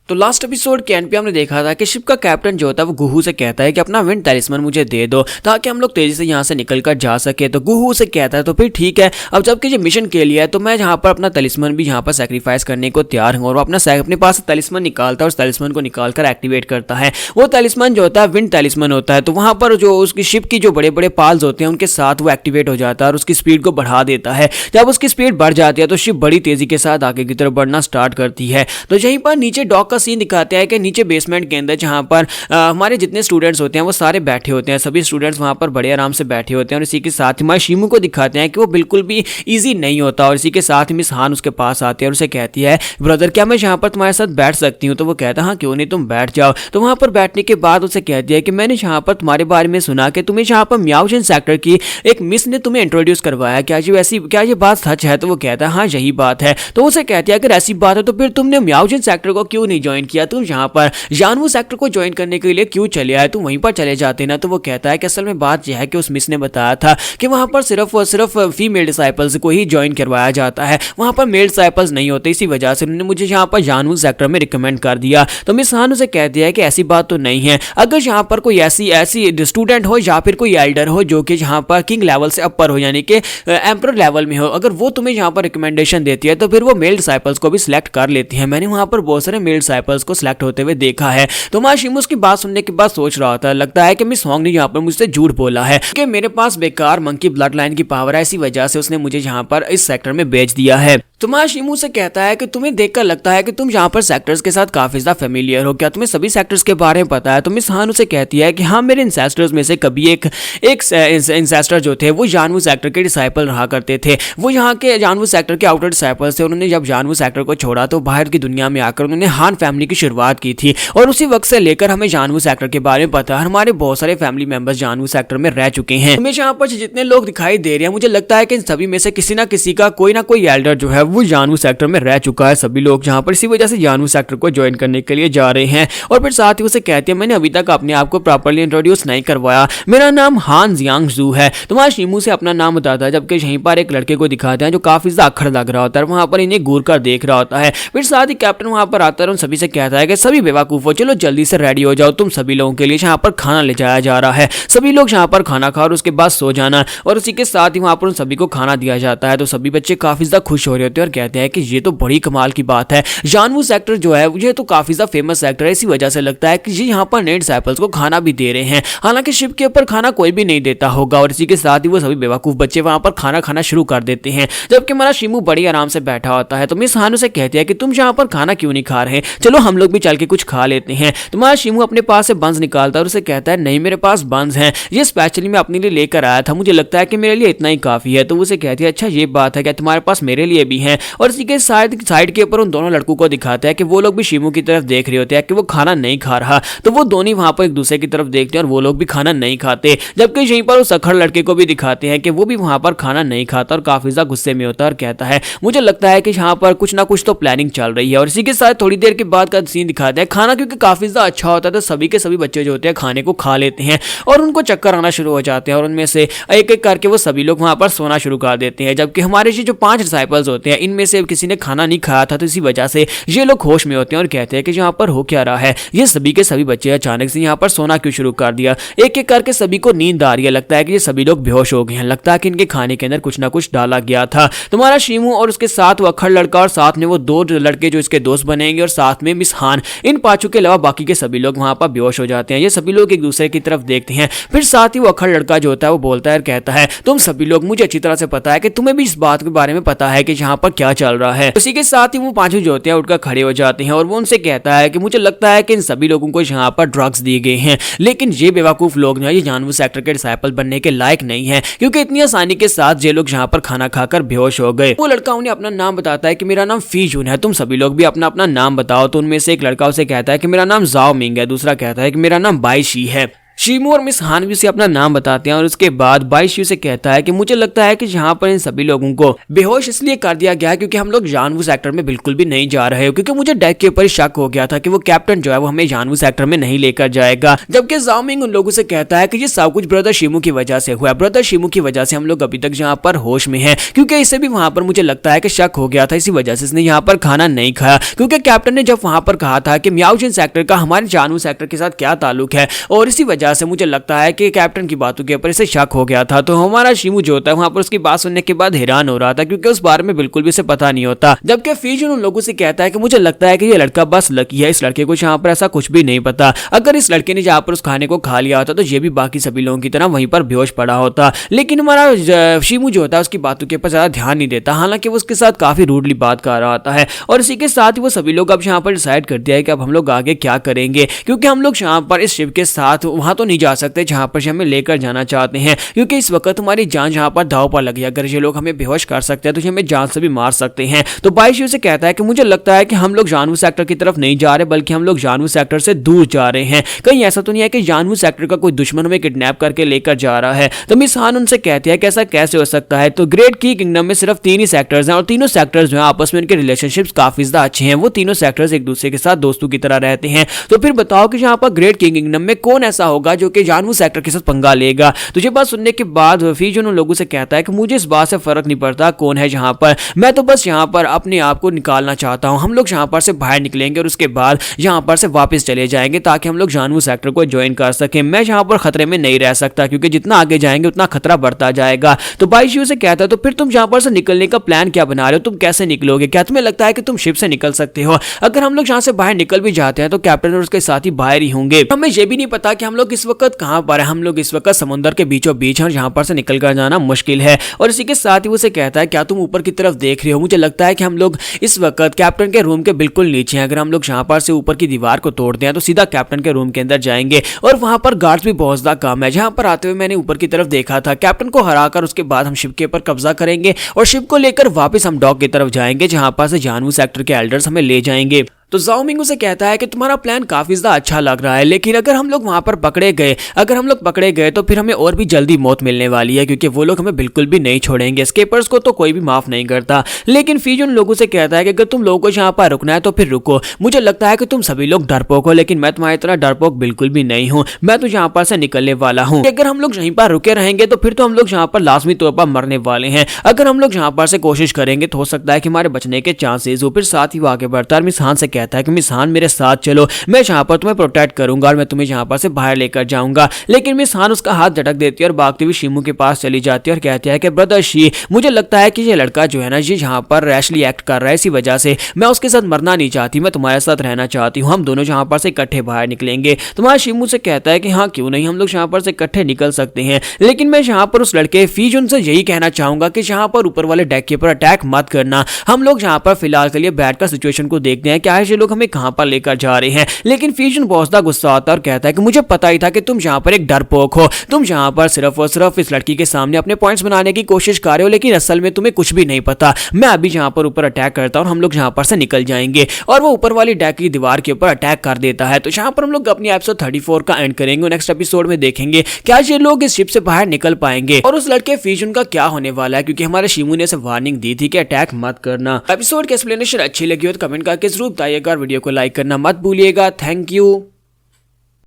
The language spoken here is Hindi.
तो लास्ट एपिसोड के एंड पे हमने देखा था कि शिप का कैप्टन जो होता है वो गुहू से कहता है कि अपना विंड टैलिस्मन मुझे दे दो ताकि हम लोग तेजी से यहाँ से निकल कर जा सके। तो गुहू से कहता है तो फिर ठीक है, अब जबकि ये मिशन के लिए है तो मैं यहाँ पर अपना टैलिस्मन भी यहाँ पर सेक्रीफाइस करने को तैयार हूँ। और वो अपने पास टैलिस्मन निकालता है और टैलिस्मन को निकाल कर एक्टिवेट करता है। वो टैलिस्मन जो होता है विंड टैलिस्मन होता है। तो वहाँ पर जो उसकी शिप की जो बड़े बड़े पाल्स होते हैं उनके साथ वो एक्टिवेट हो जाता है और उसकी स्पीड को बढ़ा देता है। जब उसकी स्पीड बढ़ जाती है तो शिप बड़ी तेजी के साथ आगे की तरफ बढ़ना स्टार्ट करती है। तो यहीं पर नीचे डॉक का सीन दिखाते हैं कि नीचे बेसमेंट के अंदर जहां पर हमारे जितने स्टूडेंट्स होते हैं वो सारे बैठे होते हैं। सभी स्टूडेंट्स वहां पर बड़े आराम से बैठे होते हैं और इसी के साथ हमारे शिमू को दिखाते हैं कि वो बिल्कुल भी इजी नहीं होता। और इसी के साथ मिस हान उसके पास आती है और उसे कहती है ब्रदर क्या मैं यहाँ पर तुम्हारे साथ बैठ सकती हूँ। तो वो कहता है हाँ क्यों नहीं, तुम बैठ जाओ। तो वहां पर बैठने के बाद उसे कहती है कि मैंने यहाँ पर तुम्हारे बारे में सुना कि तुम्हें यहाँ पर म्याओजिन सेक्टर की एक मिस ने तुम्हें इंट्रोड्यूस करवाया, क्या ये बात सच है। तो वो कहता है हाँ यही बात है। तो उसे कहती है अगर ऐसी बात है तो फिर तुमने म्याओजिन सेक्टर को क्यों नहीं ज्वाइन किया, तुम यहाँ पर जानवू सेक्टर को ज्वाइन करने के लिए क्यों चले आए, तुम वहीं पर चले जाते ना। तो वो कहता है कि असल में बात यह है कि उस मिस ने बताया था कि वहां पर सिर्फ और सिर्फ फीमेल डिसाइपल्स को ही ज्वाइन करवाया जाता है, वहां पर मेल डिसाइपल्स नहीं होते, इसी वजह से उन्होंने मुझे यहाँ पर जानवू सेक्टर में रिकमेंड कर दिया। तो मिस हान उसे कहती है कि ऐसी बात तो नहीं है, अगर यहाँ पर कोई ऐसी स्टूडेंट हो या फिर कोई एल्डर हो जो कि यहाँ पर किंग लेवल से अपर हो यानी कि एम्परर लेवल में हो, अगर वो तुम्हें यहाँ पर रिकमेंडेशन देती है तो फिर वो मेल डिसाइपल्स को भी सिलेक्ट कर लेती है। मैंने वहां पर बहुत सारे मेल डिसाइपल्स को सिलेक्ट होते हुए देखा है। तो माशिमू उसकी बात सुनने के बाद सोच रहा था, लगता है कि मिस होंग ने यहाँ पर मुझसे झूठ बोला है कि मेरे पास बेकार मंकी ब्लड लाइन की पावर है, इसी वजह से उसने मुझे यहाँ पर इस सेक्टर में भेज दिया है। तो माशिमू से कहता है कि तुम्हें देखकर लगता है कि तुम यहाँ पर सेक्टर्स के साथ काफी ज्यादा फेमिलियर हो, क्या तुम्हें सभी सेक्टर्स के बारे में पता है। तो मिस हान उसे कहती है कि हाँ मेरे इंसेस्टर्स में से कभी एक इंसेस्टर जो थे वो जानवू सेक्टर के डिसाइपल रहा करते थे। वो यहाँ के जानवू सेक्टर के आउटर डिसाइपल्स थे। उन्होंने जब जानवू सेक्टर को छोड़ा तो बाहर की दुनिया में आकर उन्होंने हान फैमिली की शुरुआत की थी और उसी वक्त से लेकर हमें जानवू सेक्टर के बारे में पता है। हमारे बहुत सारे फैमिली मेंबर्स जानवू सेक्टर में रह चुके हैं। हमें यहाँ पर जितने लोग दिखाई दे रहे हैं मुझे लगता है कि इन सभी में से किसी ना किसी का कोई ना कोई एल्डर जो है वो जानवू सेक्टर में रह चुका है। सभी लोग यहाँ पर इसी वजह से जानवू सेक्टर को ज्वाइन करने के लिए जा रहे हैं। और फिर साथ ही उसे कहती है मैंने अभी तक अपने आप को प्रॉपर्ली इंट्रोड्यूस नहीं करवाया, मेरा नाम हान जियांग जू है। तो वहाँ शिमू से अपना नाम बताता है, जबकि यहीं पर एक लड़के को दिखाते हैं जो काफी ज्यादा अखड़ लग रहा होता है, वहां पर इन्हें घूर कर देख रहा होता है। फिर साथ ही कैप्टन वहां पर आता है और उन सभी से कहता है कि सभी बेवकूफो चलो जल्दी से रेडी हो जाओ, तुम सभी लोगों के लिए यहाँ पर खाना ले जाया जा रहा है। सभी लोग यहाँ पर खाना खा और उसके बाद सो जाना। और उसी के साथ ही वहां पर उन सभी को खाना दिया जाता है। तो सभी बच्चे काफी ज्यादा खुश हो रहे होते हैं और कहते हैं कि ये तो बड़ी कमाल की बात है, जानवू सेक्टर जो है ये तो काफी ज्यादा फेमस सेक्टर है, इसी वजह से लगता है कि ये यहाँ पर नए डिसाइपल्स को खाना भी दे रहे हैं। हालांकि शिप के ऊपर खाना कोई भी नहीं देता होगा। और इसी के साथ ही वो सभी बेवकूफ बच्चे वहां पर खाना खाना शुरू कर देते हैं, जबकि हमारा शिमू बड़ी आराम से बैठा होता है। तो मिस हान से कहती है कि तुम यहाँ पर खाना क्यों नहीं खा रहे, चलो हम लोग भी चल के कुछ खा लेते हैं। तो हमारा शिमू अपने पास से बंस निकालता है और उसे कहता है नहीं मेरे पास बंस हैं, ये स्पेशली मैं अपने लिए लेकर आया था, मुझे लगता है कि मेरे लिए इतना ही काफी है। तो उसे कहती है अच्छा ये बात है क्या, तुम्हारे पास मेरे लिए भी हैं। और इसी के साइड के ऊपर उन दोनों लड़कों को दिखाता है कि वो लोग भी शिमू की तरफ देख रहे होते हैं कि वो खाना नहीं खा रहा। तो वो दोनों वहां पर एक दूसरे की तरफ देखते हैं और वो लोग भी खाना नहीं खाते। जबकि यहीं पर उस अखड़ लड़के को भी दिखाते हैं कि वो भी वहां पर खाना नहीं खाता और काफी ज्यादा गुस्से में होता है और कहता है मुझे लगता है कि यहाँ पर कुछ ना कुछ तो प्लानिंग चल रही है। और इसी के साथ थोड़ी देर के बाद का सीन दिखाते हैं खाना क्योंकि काफी ज्यादा अच्छा होता है तो सभी के सभी बच्चे जो होते हैं खाने को खा लेते हैं और उनको चक्कर आना शुरू हो जाते हैं और उनमें से एक एक करके वो सभी लोग वहां पर सोना शुरू कर देते हैं। जबकि हमारे जो 5 डिसाइपल्स होते हैं इनमें से किसी ने खाना नहीं खाया था, तो इसी वजह से ये लोग होश में होते हैं और कहते हैं कि यहाँ पर हो क्या रहा है, ये सभी के सभी बच्चे अचानक से यहाँ पर सोना क्यों शुरू कर दिया। एक एक करके सभी को नींद आ रही है, लगता है कि ये सभी लोग बेहोश हो गए हैं, लगता है कि इनके खाने के अंदर कुछ ना कुछ डाला गया था। तुम्हारा शिमू और उसके साथ वो अखड़ लड़का और साथ में वो 2 लड़के जो इसके दोस्त बनेंगे और साथ में मिस हान, इन 5 के अलावा बाकी के सभी लोग वहां पर बेहोश हो जाते हैं। ये सभी लोग एक दूसरे की तरफ देखते हैं। फिर साथ ही वो अखड़ लड़का जो होता है वो बोलता है और कहता है तुम सभी लोग मुझे अच्छी तरह से पता है कि तुम्हें भी इस बात के बारे में पता है कि यहाँ पर क्या चल रहा है। उसी के साथ ही वो 5 जो होते हैं उठकर खड़े हो जाते हैं और वो उनसे कहता है कि मुझे लगता है कि इन सभी लोगों को यहाँ पर ड्रग्स दिए गए हैं, लेकिन ये बेवकूफ लोग ये जानवू सेक्टर के डिसाइपल बनने के लायक नहीं है क्योंकि इतनी आसानी के साथ ये लोग यहाँ पर खाना खाकर बेहोश हो गए। वो लड़का उन्हें अपना नाम बताता है कि मेरा नाम फीजून है, तुम सभी लोग भी अपना अपना नाम बताओ। तो उनमें से एक लड़का उसे कहता है कि मेरा नाम जाओ मिंग है, दूसरा कहता है कि मेरा नाम बाईशी है। शिमू और मिस हान भी उसे अपना नाम बताते हैं और उसके बाद बाईशू से कहता है कि मुझे लगता है कि यहाँ पर इन सभी लोगों को बेहोश इसलिए कर दिया गया है क्योंकि हम लोग जानवू सेक्टर में बिल्कुल भी नहीं जा रहे हो, क्योंकि मुझे डेक के ऊपर ही शक हो गया था कि वो कैप्टन जो है वो हमें जानवू सेक्टर में नहीं लेकर जाएगा। जबकि ज़ाओ मिंग उन लोगों से कहता है कि ये सब कुछ ब्रदर शिमू की वजह से हुआ है, ब्रदर शिमू की वजह से हम लोग अभी तक यहाँ पर होश में हैं, क्योंकि इसे भी वहां पर मुझे लगता है कि शक हो गया था, इसी वजह से इसने यहाँ पर खाना नहीं खाया, क्योंकि कैप्टन ने जब वहां पर कहा था कि मियाओजिन सेक्टर का हमारे जानवू सेक्टर के साथ क्या ताल्लुक है, और इसी वजह से मुझे लगता है कि कैप्टन की बातों के ऊपर इसे शक हो गया था। तो हमारा शिमू जो होता है वहां पर उसकी बात सुनने के बाद हैरान हो रहा था, क्योंकि उस बारे में बिल्कुल भी उसे पता नहीं होता। जबकि फीजुन उन लोगों से कहता है कि मुझे लगता है कि ये लड़का बस लकी है, इस लड़के को यहाँ पर ऐसा कुछ भी नहीं पता, अगर इस लड़के ने जहाँ पर उस खाने को खा लिया होता तो ये भी बाकी सभी लोगों की तरह वहीं पर बेहोश पड़ा होता। लेकिन हमारा शिमू जो होता है उसकी बातों के ऊपर ज्यादा ध्यान नहीं देता, हालांकि वो उसके साथ काफी रूडली बात कर रहा होता है। और इसी के साथ ही वो सभी लोग अब यहाँ पर डिसाइड कर दिया है कि अब हम लोग आगे क्या करेंगे, क्योंकि हम लोग यहाँ पर इस शिप के साथ वहां तो नहीं जा सकते जहाँ पर हमें लेकर जाना चाहते हैं, क्योंकि इस वक्त हमारी जान जहाँ पर दाव पर लगी है, अगर ये लोग हमें बेहोश कर सकते हैं तो ये हमें जान से भी मार सकते हैं। तो बाईशू से कहता है कि मुझे लगता है कि हम लोग जानवू सेक्टर की तरफ नहीं जा रहे, बल्कि हम लोग जानवू सेक्टर से दूर जा रहे हैं, कहीं ऐसा तो नहीं है कि जानवू सेक्टर का कोई दुश्मन हमें किडनैप करके लेकर जा रहा है। तो मिस हान उनसे कहती है कि ऐसा कैसे हो सकता है। तो ग्रेट की किंगडम में सिर्फ 3 ही सेक्टर्स हैं, और तीनों सेक्टर्स जो है आपस में उनके रिलेशनशिप्स काफी ज्यादा अच्छे हैं, वो तीनों सेक्टर्स एक दूसरे के साथ दोस्तों की तरह रहते हैं। तो फिर बताओ कि यहाँ पर ग्रेट की किंगडम में कौन ऐसा होगा जो कि जानवू सेक्टर के साथ पंगा लेगा। तो ये बात सुनने के बाद फीजुन उन लोगों से कहता है कि मुझे इस बात से फर्क नहीं पड़ता कौन है यहाँ पर, मैं तो बस यहाँ पर अपने आप को निकालना चाहता हूँ। हम लोग यहाँ पर से बाहर निकलेंगे और उसके बाद यहाँ पर से वापस चले जाएंगे ताकि हम लोग जानवू सेक्टर को ज्वाइन कर सकें। मैं यहाँ पर खतरे में नहीं रह सकता, क्योंकि जितना आगे जाएंगे उतना खतरा बढ़ता जाएगा। तो बाईशू से कहता है तो फिर तुम यहाँ पर से निकलने का प्लान क्या बना रहे हो, तुम कैसे निकलोगे, क्या तुम्हें लगता है कि तुम शिप से निकल सकते हो? अगर हम लोग यहाँ से बाहर निकल भी जाते हैं तो कैप्टन और उसके साथी बाहर ही होंगे, हमें ये भी नहीं पता कि हम लोग इस वक्त कहाँ पर है, हम लोग इस वक्त समुद्र के बीचों बीच हैं, यहाँ पर से निकल कर जाना मुश्किल है। और इसी के साथ ही उसे कहता है क्या तुम ऊपर की तरफ देख रहे हो? मुझे लगता है कि हम लोग इस वक्त कैप्टन के रूम के बिल्कुल नीचे हैं, अगर हम लोग यहाँ पर से ऊपर की दीवार को तोड़ते हैं तो सीधा कैप्टन के रूम के अंदर जाएंगे, और वहां पर गार्ड्स भी बहुत ज्यादा कम है। जहां पर आते हुए मैंने ऊपर की तरफ देखा था, कैप्टन को हराकर उसके बाद हम शिप के ऊपर कब्जा करेंगे और शिप को लेकर वापस हम डॉक की तरफ जाएंगे, जहां पर से जानवू सेक्टर के एल्डर्स हमें ले जाएंगे। तो ज़ाओ मिंग उसे कहता है कि तुम्हारा प्लान काफी ज्यादा अच्छा लग रहा है, लेकिन अगर हम लोग वहां पर पकड़े गए तो फिर हमें और भी जल्दी मौत मिलने वाली है, क्योंकि वो लोग हमें बिल्कुल भी नहीं छोड़ेंगे, एस्केपर्स को तो कोई भी माफ नहीं करता। लेकिन फीजुन लोगों से कहता है कि अगर तुम लोगों को यहाँ पर रुकना है तो फिर रुको, मुझे लगता है कि तुम सभी लोग डरपोक हो, लेकिन मैं तुम्हारी तरह डरपोक बिल्कुल भी नहीं हूँ, मैं तो यहाँ पर से निकलने वाला हूँ। अगर हम लोग यहीं पर रुके रहेंगे तो फिर तो हम लोग यहाँ पर लाजमी तौर पर मरने वाले हैं, अगर हम लोग यहाँ पर से कोशिश करेंगे तो हो सकता है कि हमारे बचने के चांसेस हो। फिर साथ ही वो आगे बढ़ता है, मिस हान से कहता है कि मिस हान मेरे साथ चलो, मैं यहाँ पर तुम्हें प्रोटेक्ट करूंगा और मैं तुम्हें यहाँ पर से बाहर लेकर जाऊंगा। लेकिन मिस हान उसका हाथ झटक देती है और भागती हुई शिमू के पास चली जाती है और कहती है कि ब्रदर शी, मुझे लगता है कि ये लड़का जो है ना, ये यहाँ पर रैशली एक्ट कर रहा है, इसी वजह से मैं उसके साथ मरना नहीं चाहती, मैं तुम्हारे साथ रहना चाहती हूँ, हम दोनों यहाँ पर से इकट्ठे बाहर निकलेंगे। तुम्हारा शिमू से कहता है कि हाँ क्यों नहीं, हम लोग यहाँ पर से इकट्ठे निकल सकते हैं, लेकिन मैं यहाँ पर उस लड़के फीजुन से यही कहना चाहूंगा कि यहाँ पर ऊपर वाले डेक के ऊपर अटैक मत करना, हम लोग यहाँ पर फिलहाल के लिए बैठकर सिचुएशन को देखते हैं, क्या है ये लोग हमें कहाँ पर लेकर जा रहे हैं। लेकिन फीजुन बहुत ज्यादा गुस्सा आता है और कहता है कि मुझे पता ही था कि तुम यहाँ पर एक डरपोक हो, तुम यहाँ पर सिर्फ और सिर्फ इस लड़की के सामने अपने पॉइंट्स बनाने की कोशिश कर रहे हो, लेकिन असल में तुम्हें कुछ भी नहीं पता। मैं अभी यहाँ पर ऊपर अटैक करता हूँ और हम लोग यहाँ पर से निकल जाएंगे, और वो ऊपर वाली डेक की दीवार के ऊपर अटैक कर देता है। तो यहाँ पर हम लोग अपनी एपिसोड 34 का एंड करेंगे। नेक्स्ट एपिसोड में देखेंगे क्या ये लोग इस शिप से बाहर निकल पाएंगे और उस लड़के फीजुन का क्या होने वाला है, क्योंकि हमारे शिमू ने इसे वार्निंग दी थी कि अटैक मत करना। एपिसोड की एक्सप्लेनेशन अच्छी लगी हो तो कमेंट करके जरूर बताइएगा, वीडियो को लाइक करना मत भूलिएगा। Thank you.